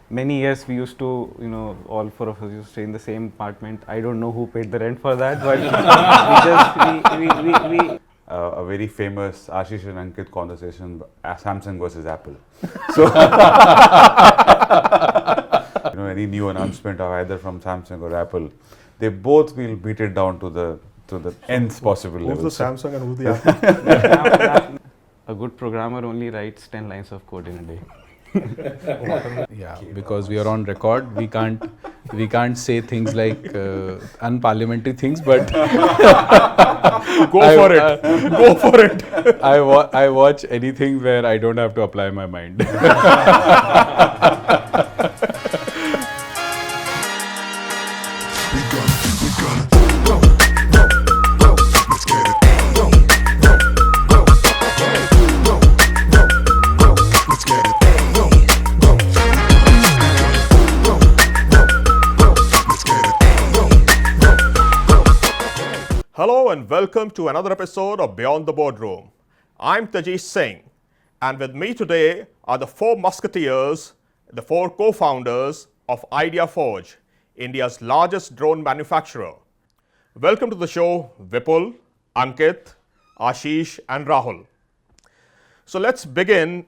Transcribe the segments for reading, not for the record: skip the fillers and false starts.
many years we used to, all four of us used to stay in the same apartment. I don't know who paid the rent for that, but we a very famous Ashish and Ankit conversation, Samsung versus Apple. So, any new announcement of either from Samsung or Apple, they both will beat it down to the nth possible level. Who's the Samsung and who's the Apple? A good programmer only writes 10 lines of code in a day. Yeah, because we are on record, we can't say things like unparliamentary things, but Go for it. I watch anything where I don't have to apply my mind. Hello and welcome to another episode of Beyond the Boardroom. I'm Tejeesh Singh, and with me today are the four musketeers, the four co-founders of IdeaForge, India's largest drone manufacturer. Welcome to the show, Vipul, Ankit, Ashish, and Rahul. So let's begin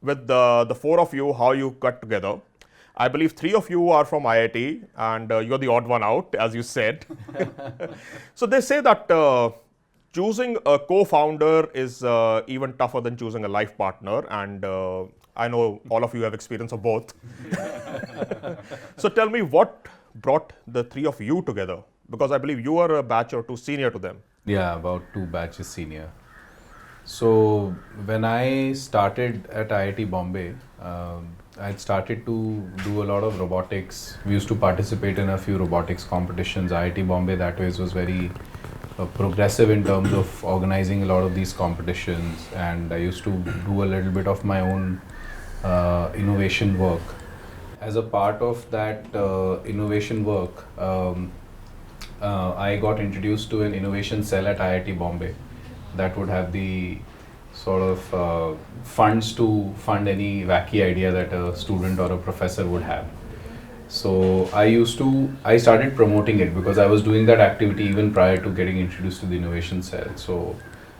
with the four of you, how you got together. I believe three of you are from IIT and you're the odd one out, as you said. So they say that choosing a co-founder is even tougher than choosing a life partner, and I know all of you have experience of both. So tell me, what brought the three of you together? Because I believe you are a batch or two senior to them. Yeah, about 2 batches senior. So when I started at IIT-Bombay, I started to do a lot of robotics. We used to participate in a few robotics competitions. IIT-Bombay that way was very progressive in terms of organizing a lot of these competitions, and I used to do a little bit of my own innovation work. As a part of that innovation work, I got introduced to an innovation cell at IIT-Bombay that would have the sort of funds to fund any wacky idea that a student or a professor would have. So I started promoting it because I was doing that activity even prior to getting introduced to the innovation cell. So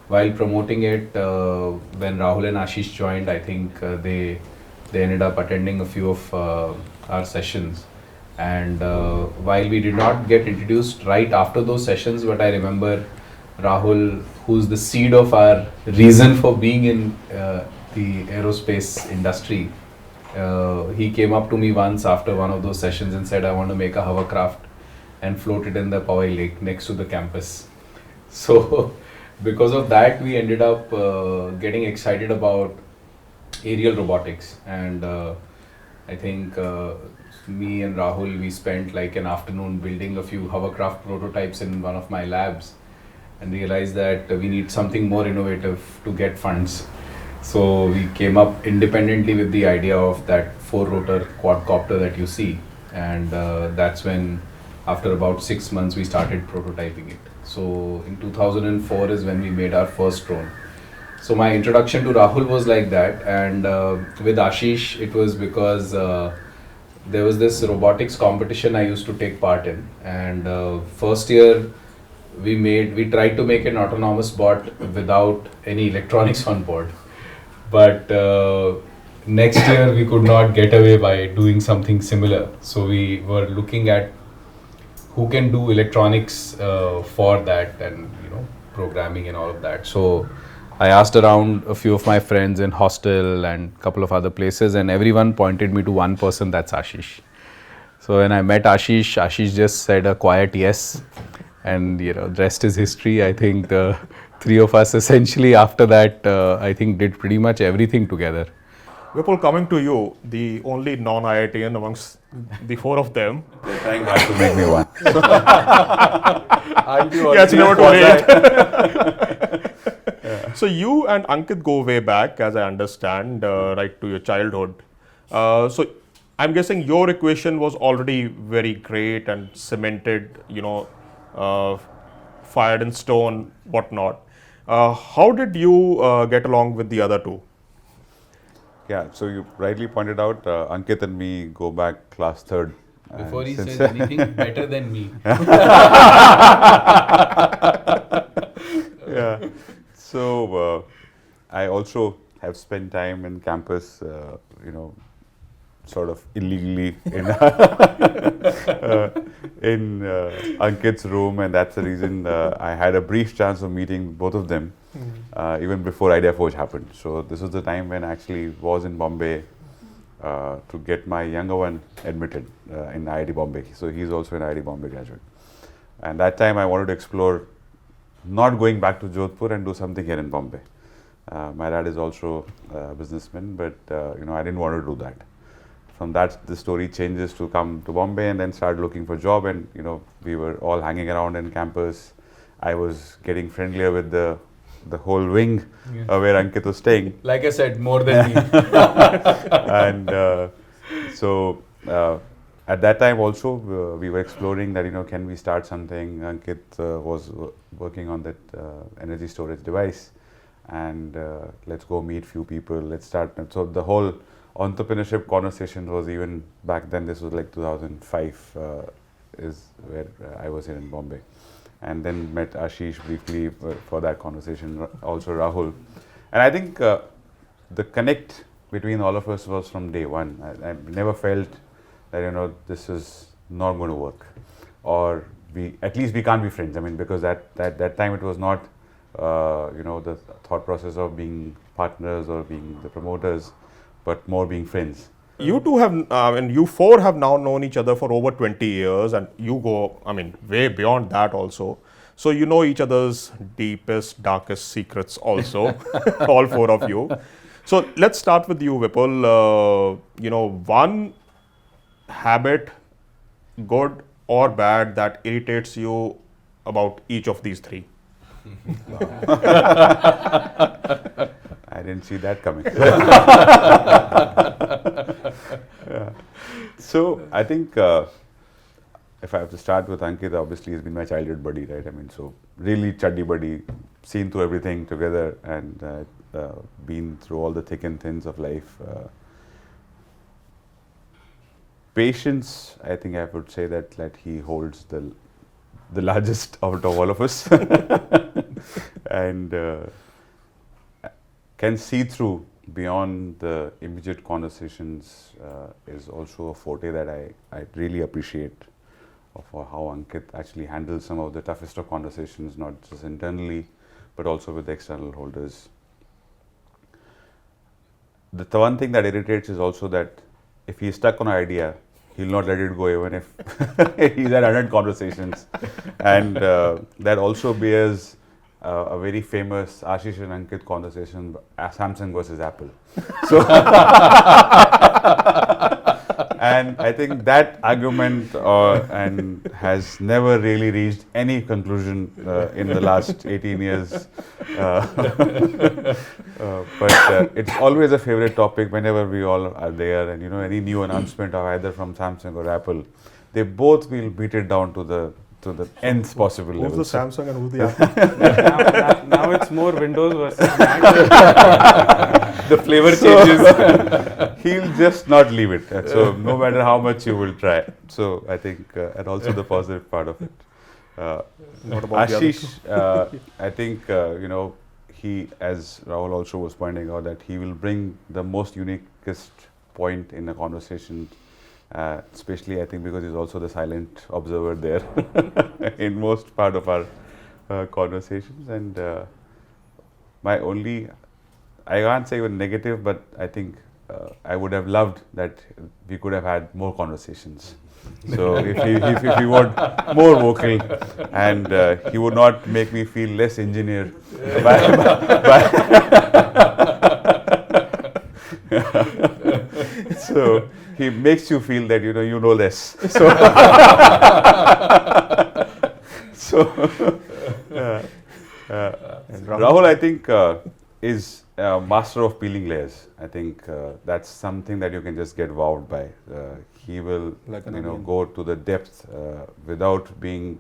while promoting it, when Rahul and Ashish joined, I think they ended up attending a few of our sessions. And while we did not get introduced right after those sessions, but I remember Rahul, who's the seed of our reason for being in the aerospace industry, he came up to me once after one of those sessions and said, I want to make a hovercraft and float it in the Powai Lake next to the campus. So because of that, we ended up getting excited about aerial robotics, and I think me and Rahul, we spent like an afternoon building a few hovercraft prototypes in one of my labs, and realized that we need something more innovative to get funds. So we came up independently with the idea of that 4-rotor quadcopter that you see, and that's when, after about 6 months, we started prototyping it. So in 2004 is when we made our first drone. So my introduction to Rahul was like that, and with Ashish it was because there was this robotics competition I used to take part in, and first year we tried to make an autonomous bot without any electronics on board, but next year we could not get away by doing something similar. So we were looking at who can do electronics for that, and programming and all of that. So I asked around a few of my friends in hostel and a couple of other places, and everyone pointed me to one person, that's Ashish. So when I met Ashish just said a quiet yes, and the rest is history. I think the three of us essentially after that I think did pretty much everything together. Vipul, coming to you, the only non-IITian amongst the four of them. They're trying hard to make me one. Yeah, it's never too late. So you and Ankit go way back, as I understand, right to your childhood. So I'm guessing your equation was already very great and cemented, fired in stone, whatnot. How did you get along with the other two? Yeah, so you rightly pointed out, Ankit and me go back class third. Before he Since- says anything better than me. Yeah. So I also have spent time in campus, sort of illegally in Ankit's room, and that's the reason I had a brief chance of meeting both of them, even before IdeaForge happened. So this was the time when I actually was in Bombay to get my younger one admitted in IIT-Bombay. So he's also an IIT-Bombay graduate. And that time I wanted to explore not going back to Jodhpur and do something here in Bombay. My dad is also a businessman, but I didn't want to do that. From that, the story changes to come to Bombay and then start looking for a job. And we were all hanging around in campus. I was getting friendlier with the whole wing where Ankit was staying. Like I said, more than me. And so at that time also we were exploring that can we start something. Ankit was working on that energy storage device, and let's go meet few people, let's start. And so the whole entrepreneurship conversation was, even back then, this was like 2005 is where I was here in Bombay, and then met Ashish briefly for that conversation, also Rahul. And I think the connect between all of us was from day one. I never felt that this is not going to work, or at least we can't be friends. I mean, because that time it was not the thought process of being partners or being the promoters, but more being friends. You two have, and you four have now known each other for over 20 years, and you go, way beyond that also. So you know each other's deepest, darkest secrets also, all four of you. So let's start with you, Vipul. One habit, good or bad, that irritates you about each of these three. I didn't see that coming. Yeah. So I think if I have to start with Ankit, obviously he's been my childhood buddy, right? So really chuddy buddy, seen through everything together, and been through all the thick and thins of life. Patience, I think I would say that he holds the largest out of all of us, and can see through beyond the immediate conversations is also a forte that I really appreciate, for how Ankit actually handles some of the toughest of conversations, not just internally, but also with external holders. The one thing that irritates is also that if he's stuck on an idea, he'll not let it go even if he's had 100 conversations. And that also bears a very famous Ashish and Ankit conversation, Samsung versus Apple. So, and I think that argument and has never really reached any conclusion in the last 18 years. But it's always a favorite topic whenever we all are there, and any new announcement of either from Samsung or Apple, they both will beat it down to the nth possible level. Who's the Samsung and who's the Apple? now it's more Windows versus Mac. The flavor changes. He'll just not leave it. So no matter how much you will try. So I think, and also the positive part of it. What about the other Ashish, I think, he, as Rahul also was pointing out, that he will bring the most uniquest point in a conversation, especially I think because he's also the silent observer there in most part of our conversations. And I can't say even negative, but I think I would have loved that we could have had more conversations. So if he were more vocal, and he would not make me feel less engineer so he makes you feel that you know less. So Rahul, I think, is a master of peeling layers. I think that's something that you can just get wowed by. He will, Like an onion. go to the depth without being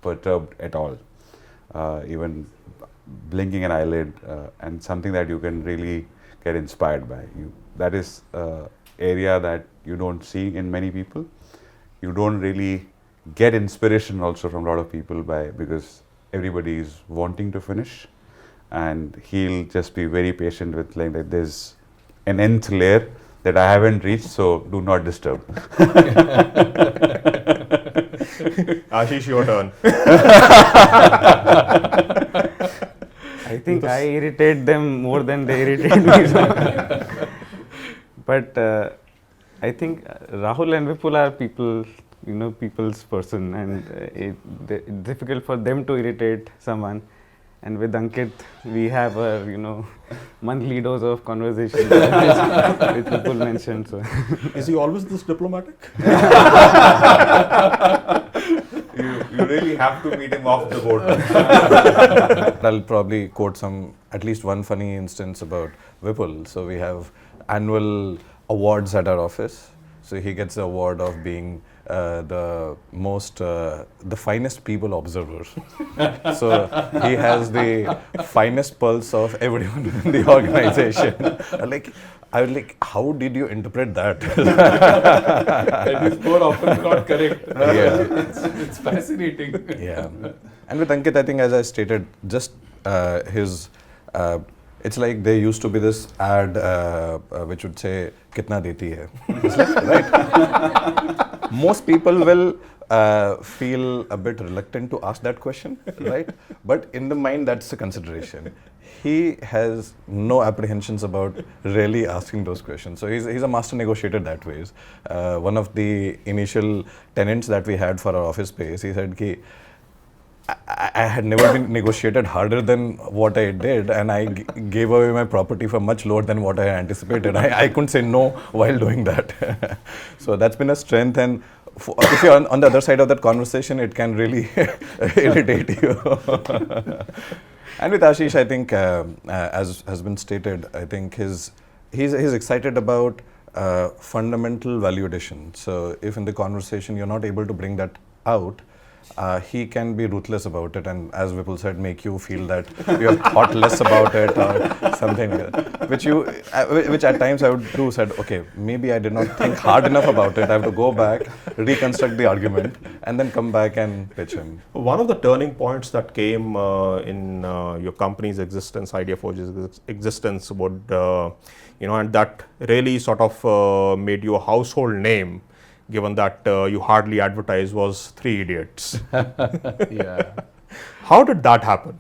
perturbed at all, even blinking an eyelid, and something that you can really get inspired by. that is area that you don't see in many people. You don't really get inspiration also from a lot of people because everybody is wanting to finish, and he'll just be very patient with like that there's an nth layer that I haven't reached, so do not disturb. Ashish, your turn. I think I irritate them more than they irritate me. But I think Rahul and Vipul are people, people's person, and it's difficult for them to irritate someone. And with Ankit, we have a monthly dose of conversation, which Vipul mentioned. So. Is he always this diplomatic? You really have to meet him off the board. I'll probably quote at least one funny instance about Vipul. So we have annual awards at our office. So he gets the award of being the finest people observer. So he has the finest pulse of everyone in the organization. I was like, how did you interpret that? That is more often not correct. Yeah. It's fascinating. Yeah. And with Ankit, I think as I stated, just it's like there used to be this ad which would say, "Kitna deti hai?" It's like, right? Most people will feel a bit reluctant to ask that question, right? But in the mind, that's a consideration. He has no apprehensions about really asking those questions. So he's a master negotiator that way. One of the initial tenants that we had for our office space, he said, I had never been negotiated harder than what I did, and I gave away my property for much lower than what I anticipated. I couldn't say no while doing that. So that's been a strength, and if you're on the other side of that conversation, it can really irritate you. And with Ashish, I think, as has been stated, I think he's excited about fundamental value addition. So if in the conversation you're not able to bring that out, he can be ruthless about it, and as Vipul said, make you feel that you have thought less about it or something like that. Which at times I would do, said, okay, maybe I did not think hard enough about it. I have to go back, reconstruct the argument, and then come back and pitch him. One of the turning points that came in your company's existence, IdeaForge's existence, would and that really sort of made you a household name, given that you hardly advertise, was Three Idiots. Yeah. How did that happen?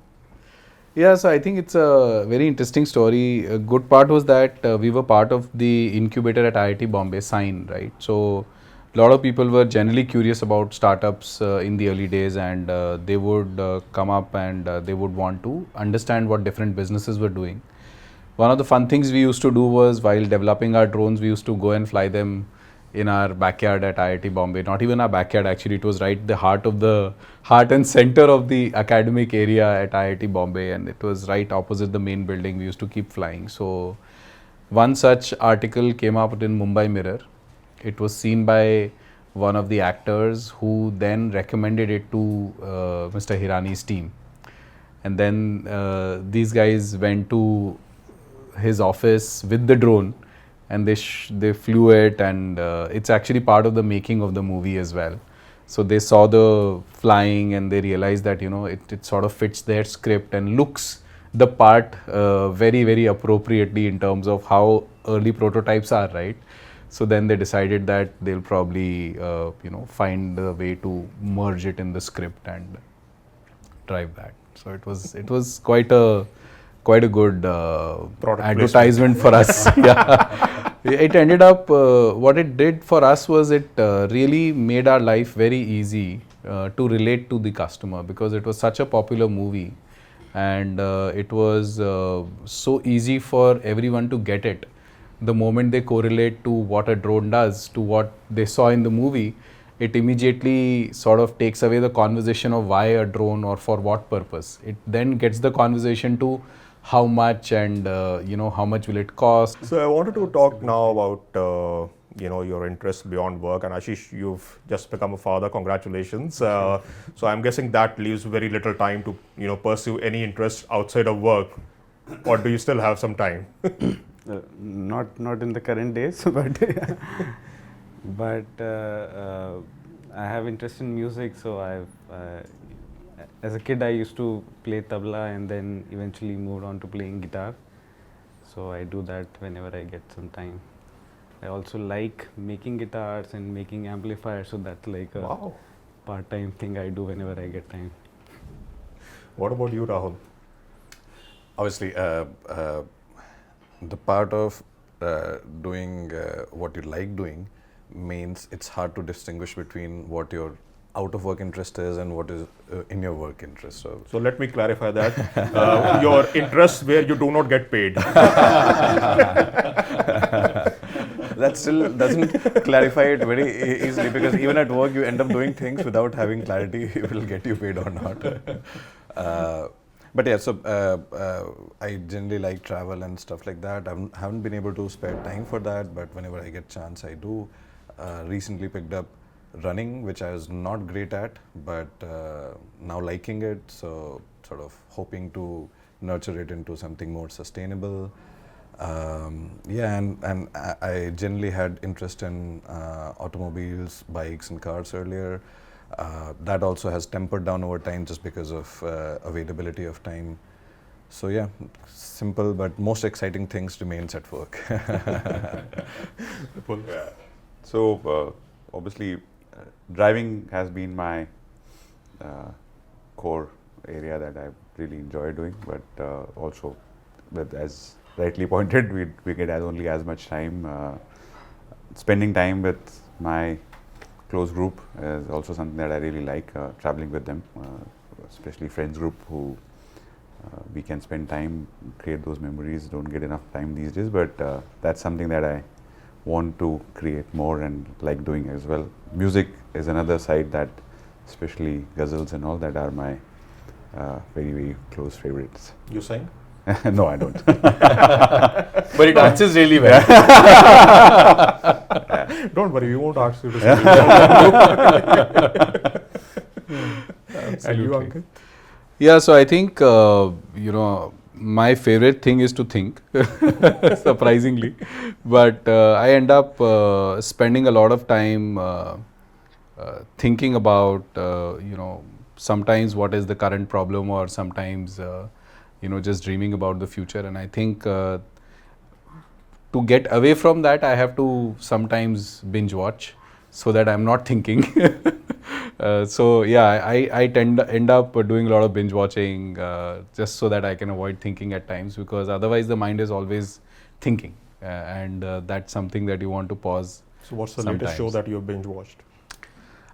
Yeah, so I think it's a very interesting story. A good part was that we were part of the incubator at IIT-Bombay, Sign, right? So a lot of people were generally curious about startups in the early days, and they would come up and they would want to understand what different businesses were doing. One of the fun things we used to do was, while developing our drones, we used to go and fly them in our backyard at IIT-Bombay. Not even our backyard, actually, it was right the heart and center of the academic area at IIT-Bombay, and it was right opposite the main building. We used to keep flying. So one such article came up in Mumbai Mirror. It was seen by one of the actors, who then recommended it to Mr. Hirani's team. And then these guys went to his office with the drone, and they flew it, and it's actually part of the making of the movie as well. So they saw the flying, and they realized that it sort of fits their script and looks the part very, very appropriately in terms of how early prototypes are, right? So then they decided that they'll probably find a way to merge it in the script and drive that. So it was quite a good advertisement for us. Yeah. It ended up, what it did for us was it really made our life very easy to relate to the customer, because it was such a popular movie, and it was so easy for everyone to get it. The moment they correlate to what a drone does to what they saw in the movie, it immediately sort of takes away the conversation of why a drone or for what purpose. It then gets the conversation to how much, and how much will it cost. So I wanted to talk now about your interest beyond work. And Ashish, you've just become a father. Congratulations. So I'm guessing that leaves very little time to pursue any interest outside of work. Or do you still have some time? Not in the current days, but I have interest in music. So as a kid I used to play tabla and then eventually moved on to playing guitar. So I do that whenever I get some time. I also like making guitars and making amplifiers. So that's like a Wow. part-time thing I do whenever I get time. What about you, Rahul? Obviously, the part of doing what you like doing means it's hard to distinguish between what your out of work interest is and what is in your work interest. So let me clarify that. Your interests where you do not get paid. That still doesn't clarify it very easily, because even at work you end up doing things without having clarity if it will get you paid or not. But yeah, so I generally like travel and stuff like that. I haven't been able to spare time for that, but whenever I get chance, I do. Recently picked up running, which I was not great at, but now liking it. So sort of hoping to nurture it into something more sustainable. And I generally had interest in automobiles, bikes and cars earlier. That also has tempered down over time just because of availability of time. So yeah, simple but most exciting things remains at work. So obviously driving has been my core area that I really enjoy doing, but also with, as rightly pointed, we get only as much time. Spending time with my close group is also something that I really like, traveling with them, especially friends group who we can spend time, create those memories. Don't get enough time these days, but that's something that I want to create more and like doing as well. Music is another side that, especially ghazals and all, that are my very, very close favorites. You sing? No, I don't. But it dances really well. Don't worry, we won't ask you to sing. And you, Ankit? Yeah, so I think, my favorite thing is to think, surprisingly. But I end up spending a lot of time thinking about, sometimes what is the current problem, or sometimes, just dreaming about the future. And I think to get away from that, I have to sometimes binge watch so that I'm not thinking. So yeah, I end up doing a lot of binge watching just so that I can avoid thinking at times, because otherwise the mind is always thinking, and that's something that you want to pause. So what's the latest show that you've binge watched?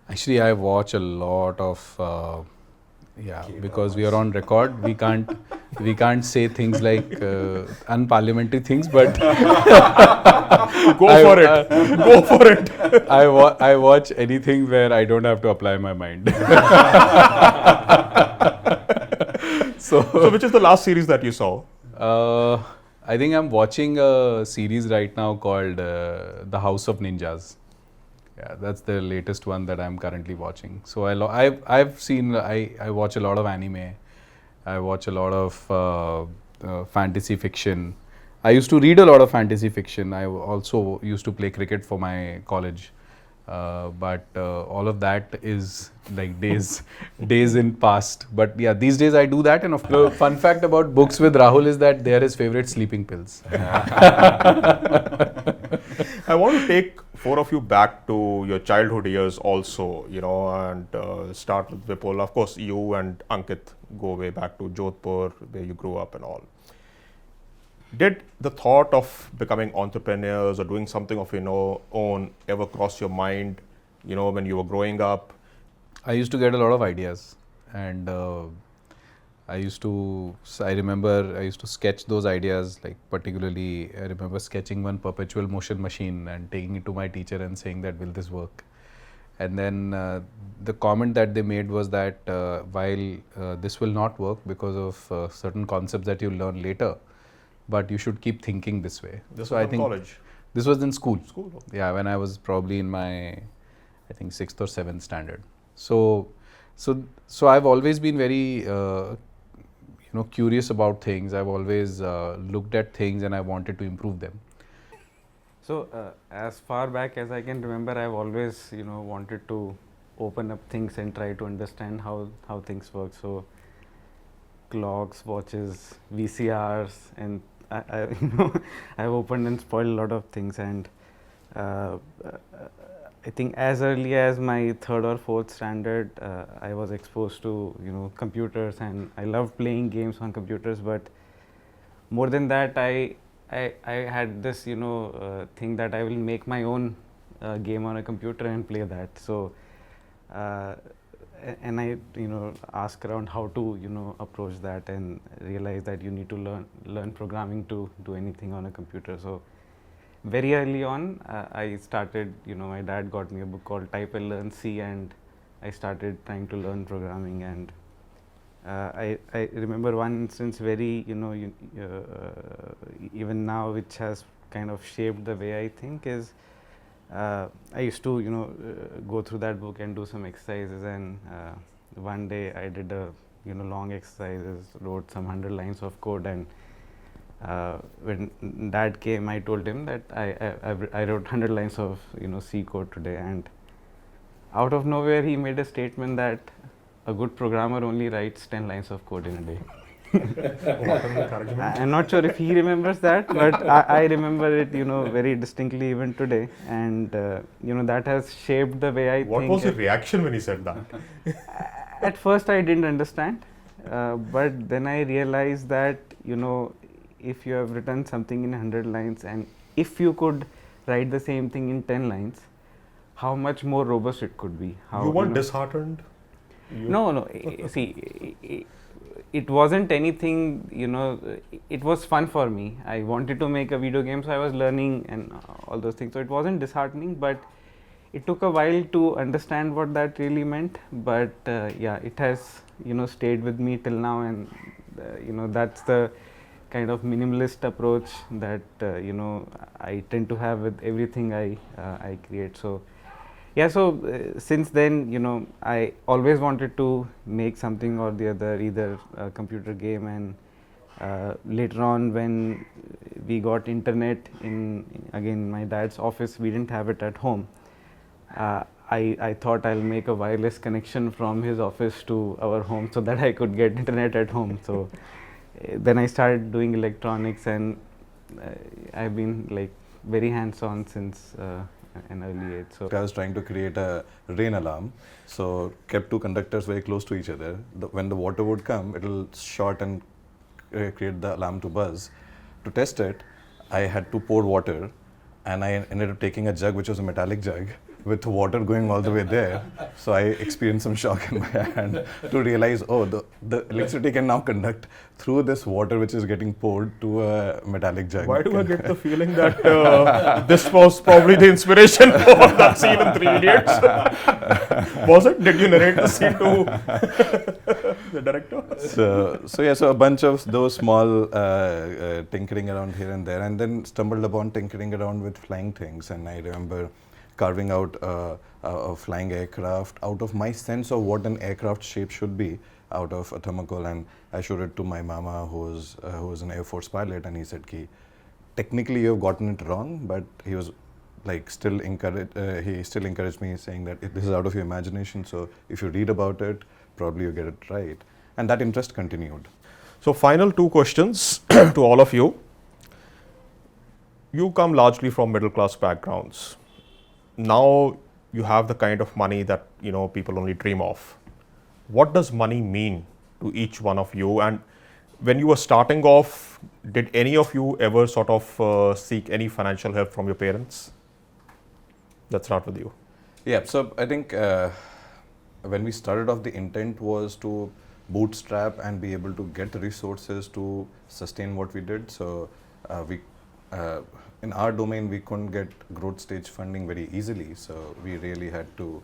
Actually, I watch a lot of because we are on record, we can't say things like unparliamentary things, but Go for it. I watch anything where I don't have to apply my mind. So which is the last series that you saw? I think I'm watching a series right now called The House of Ninjas. Yeah, that's the latest one that I'm currently watching. So I've seen, I watch a lot of anime. I watch a lot of fantasy fiction. I used to read a lot of fantasy fiction. I also used to play cricket for my college. But all of that is like days in past. But yeah, these days I do that. And of course, fun fact about books with Rahul is that they are his favorite sleeping pills. I want to take four of you back to your childhood years also, and start with Vipul. Of course, you and Ankit go way back to Jodhpur, where you grew up and all. Did the thought of becoming entrepreneurs or doing something of your own ever cross your mind, when you were growing up? I used to get a lot of ideas, and I remember I used to sketch those ideas. Like particularly, I remember sketching one perpetual motion machine and taking it to my teacher and saying that, will this work? And then the comment that they made was that while this will not work because of certain concepts that you learn later, but you should keep thinking this way. This So was I in think college? this was in school. School, okay. Yeah, when I was probably in my, I think 6th or 7th standard. So I've always been very, curious about things. I've always looked at things and I wanted to improve them. So as far back as I can remember, I've always wanted to open up things and try to understand how things work. So clocks, watches, VCRs, and I I've opened and spoiled a lot of things. And I think as early as my third or fourth standard, I was exposed to computers, and I loved playing games on computers. But more than that, I had this thing that I will make my own game on a computer and play that. So and I ask around how to approach that, and realize that you need to learn programming to do anything on a computer. So very early on, I started, my dad got me a book called Type and Learn C, and I started trying to learn programming. And I remember one instance very, even now, which has kind of shaped the way I think is, I used to, go through that book and do some exercises. And one day I did a, long exercises, wrote some 100 lines of code. And when dad came, I told him that I wrote 100 lines of C code today, and out of nowhere he made a statement that a good programmer only writes 10 lines of code in a day. I'm not sure if he remembers that, but I remember it very distinctly even today. And that has shaped the way I think. What was your reaction when he said that? At first I didn't understand, but then I realized that if you have written something in 100 lines, and if you could write the same thing in 10 lines, how much more robust it could be. You weren't disheartened? No. See, it wasn't anything, it was fun for me. I wanted to make a video game, so I was learning and all those things. So it wasn't disheartening, but it took a while to understand what that really meant. But yeah, it has, stayed with me till now. And, that's the kind of minimalist approach that I tend to have with everything I create. So yeah, so since then I always wanted to make something or the other, either a computer game. And later on, when we got internet in again my dad's office, we didn't have it at home. I thought I'll make a wireless connection from his office to our home so that I could get internet at home. So then I started doing electronics, and I've been like very hands-on since an early age. So I was trying to create a rain alarm, so kept two conductors very close to each other. When the water would come, it'll short and create the alarm to buzz. To test it, I had to pour water, and I ended up taking a jug, which was a metallic jug, with water going all the way there. So I experienced some shock in my hand to realize, oh, the electricity can now conduct through this water which is getting poured to a metallic jug. Why do I get the feeling that this was probably the inspiration for that scene in 3 Idiots? Was it? Did you narrate the scene to the director? So a bunch of those small tinkering around here and there, and then stumbled upon tinkering around with flying things. And I remember carving out a flying aircraft out of my sense of what an aircraft shape should be, out of a thermocol. And I showed it to my mama, who was an Air Force pilot, and he said, technically you have gotten it wrong, but he was like still encouraged me, saying that this is out of your imagination, so if you read about it, probably you get it right. And that interest continued. So final 2 questions to all of you. You come largely from middle class backgrounds. Now you have the kind of money that people only dream of. What does money mean to each one of you? And when you were starting off, did any of you ever sort of seek any financial help from your parents? Let's start with you. Yeah, so I think when we started off, the intent was to bootstrap and be able to get the resources to sustain what we did. So in our domain, we couldn't get growth stage funding very easily. So we really had to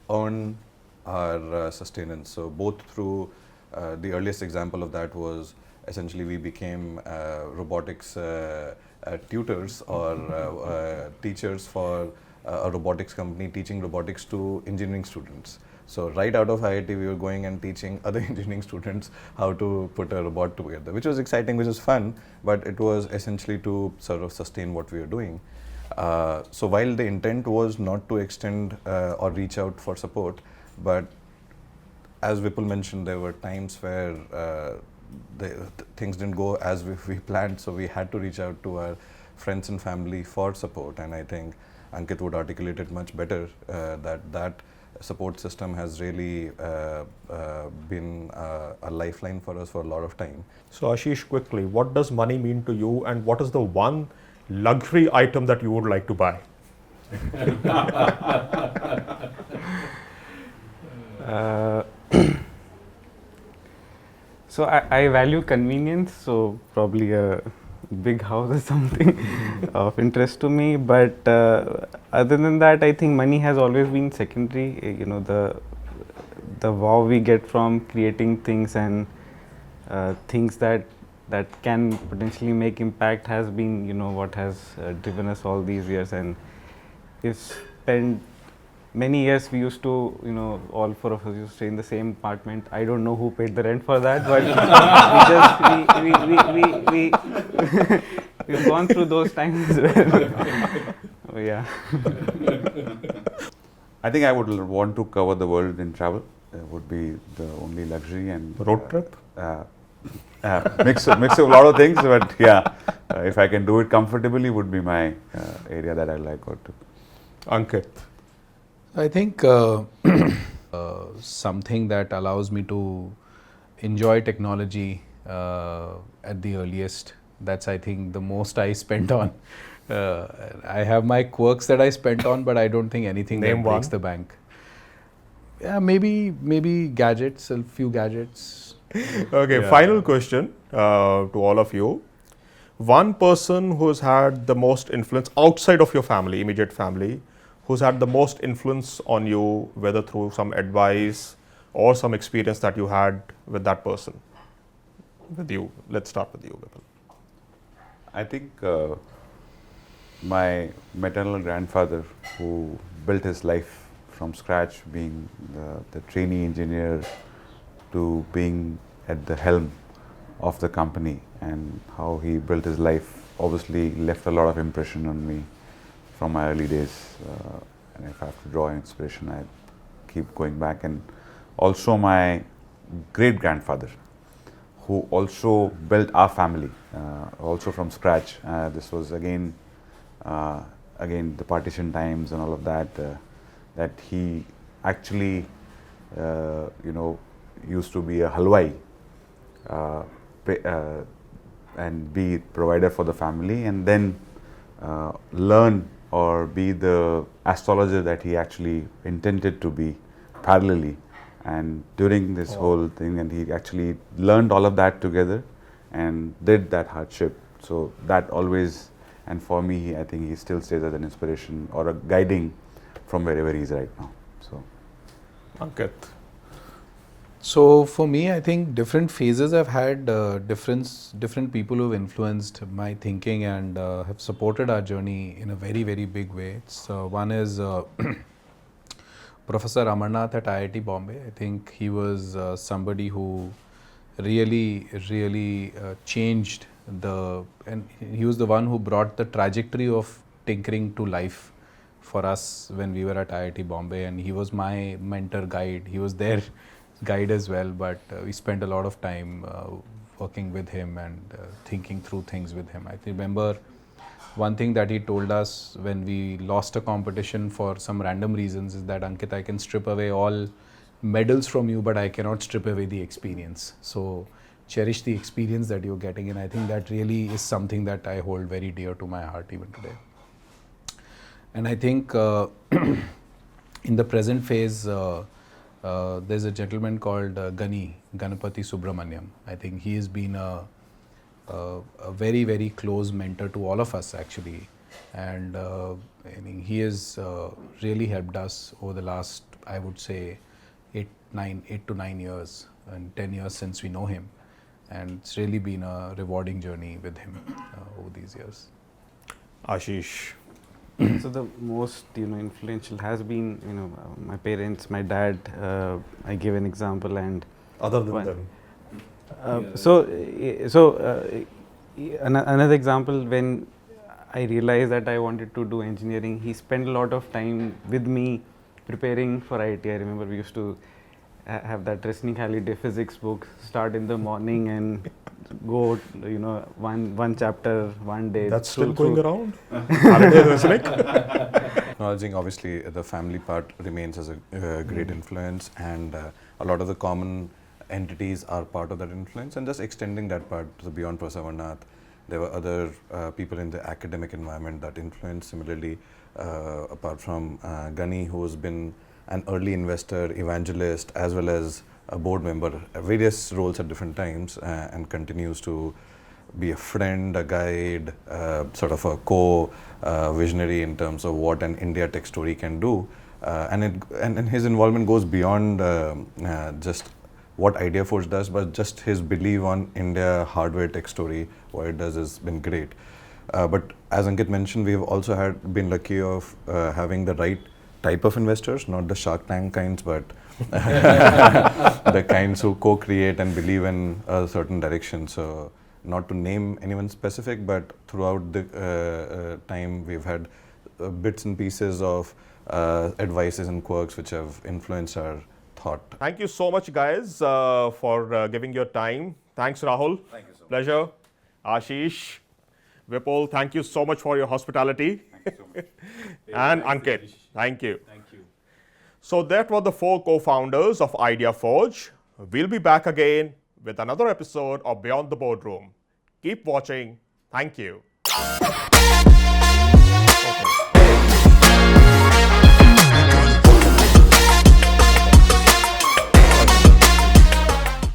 earn our sustenance. So both through the earliest example of that was essentially we became robotics tutors or teachers for a robotics company teaching robotics to engineering students. So right out of IIT, we were going and teaching other engineering students how to put a robot together, which was exciting, which was fun, but it was essentially to sort of sustain what we were doing. So while the intent was not to extend or reach out for support, but as Vipul mentioned, there were times where things didn't go as we planned, so we had to reach out to our friends and family for support. And I think Ankit would articulate it much better, that support system has really been a lifeline for us for a lot of time. So Ashish, quickly, what does money mean to you, and what is the one luxury item that you would like to buy? So I value convenience, so probably a big house is something of interest to me. But other than that, I think money has always been secondary. You know, the wow we get from creating things and things that can potentially make impact has been, you know, what has driven us all these years. And we've spent many years, we used to, you know, all four of us used to stay in the same apartment. I don't know who paid the rent for that, but we've gone through those times as well. Oh, yeah. I think I would want to cover the world in travel. Would be the only luxury. And Road trip? Mix of a lot of things, but yeah, if I can do it comfortably, would be my area that I like to. Ankit? I think something that allows me to enjoy technology at the earliest. That's, I think, the most I spent on. I have my quirks that I spent on, but I don't think anything Name that breaks one. the bank. Yeah, maybe gadgets, a few gadgets. Okay, Yeah. final question to all of you. One person who's had the most influence outside of your family, immediate family, who's had the most influence on you, whether through some advice or some experience that you had with that person? With you. Let's start with you, Vipul. I think my maternal grandfather, who built his life from scratch, being the trainee engineer to being at the helm of the company, and how he built his life, obviously left a lot of impression on me from my early days. And if I have to draw inspiration, I keep going back. And also my great grandfather, who also built our family, also from scratch. This was again the partition times and all of that. That he actually, used to be a halwai and be provider for the family, and then learn or be the astrologer that he actually intended to be parallelly. And during this whole thing, and he actually learned all of that together and did that hardship. So that always, and for me, I think he still stays as an inspiration or a guiding from wherever he is right now. So, Ankit? So for me, I think different phases I've had different people who've influenced my thinking and have supported our journey in a very, very big way. So one is Professor Amarnath at IIT-Bombay. I think he was somebody who really changed and he was the one who brought the trajectory of tinkering to life for us when we were at IIT-Bombay, and he was my mentor guide. He was their guide as well, but we spent a lot of time working with him and thinking through things with him. I remember one thing that he told us when we lost a competition for some random reasons is that, Ankit, I can strip away all medals from you, but I cannot strip away the experience. So cherish the experience that you're getting, and I think that really is something that I hold very dear to my heart even today. And I think in the present phase, there's a gentleman called Ganapati Subramaniam. I think he has been a very, very close mentor to all of us, actually. And I think he has really helped us over the last, I would say, 8 to 9 years and 10 years since we know him. And it's really been a rewarding journey with him over these years. Ashish? So the most influential has been my parents, my dad. I give an example, and Other than one- them. Another example, when I realized that I wanted to do engineering, he spent a lot of time with me preparing for IIT. I remember we used to have that Resnick Halliday physics book, start in the morning and go, one chapter, one day. That's still through- going around? Halliday Resnick? Acknowledging obviously the family part remains as a great influence, and a lot of the common entities are part of that influence, and just extending that part to beyond Professor Amarnath. There were other people in the academic environment that influenced similarly, apart from Gunny, who's been an early investor, evangelist, as well as a board member, various roles at different times, and continues to be a friend, a guide, sort of a co-visionary in terms of what an India tech story can do. And his involvement goes beyond just what IdeaForge does, but just his belief on India hardware tech story, what it does has been great. But as Ankit mentioned, we've also been lucky of having the right type of investors, not the Shark Tank kinds, but the kinds who co-create and believe in a certain direction. So not to name anyone specific, but throughout the time we've had bits and pieces of advices and quirks which have influenced our thought. Thank you so much, guys, for giving your time. Thanks, Rahul. Thank you so much. Pleasure. Ashish, Vipul, thank you so much for your hospitality. Thank you so much. And Ankit, thank you. Thank you. So that were the 4 co-founders of IdeaForge. We'll be back again with another episode of Beyond the Boardroom. Keep watching. Thank you.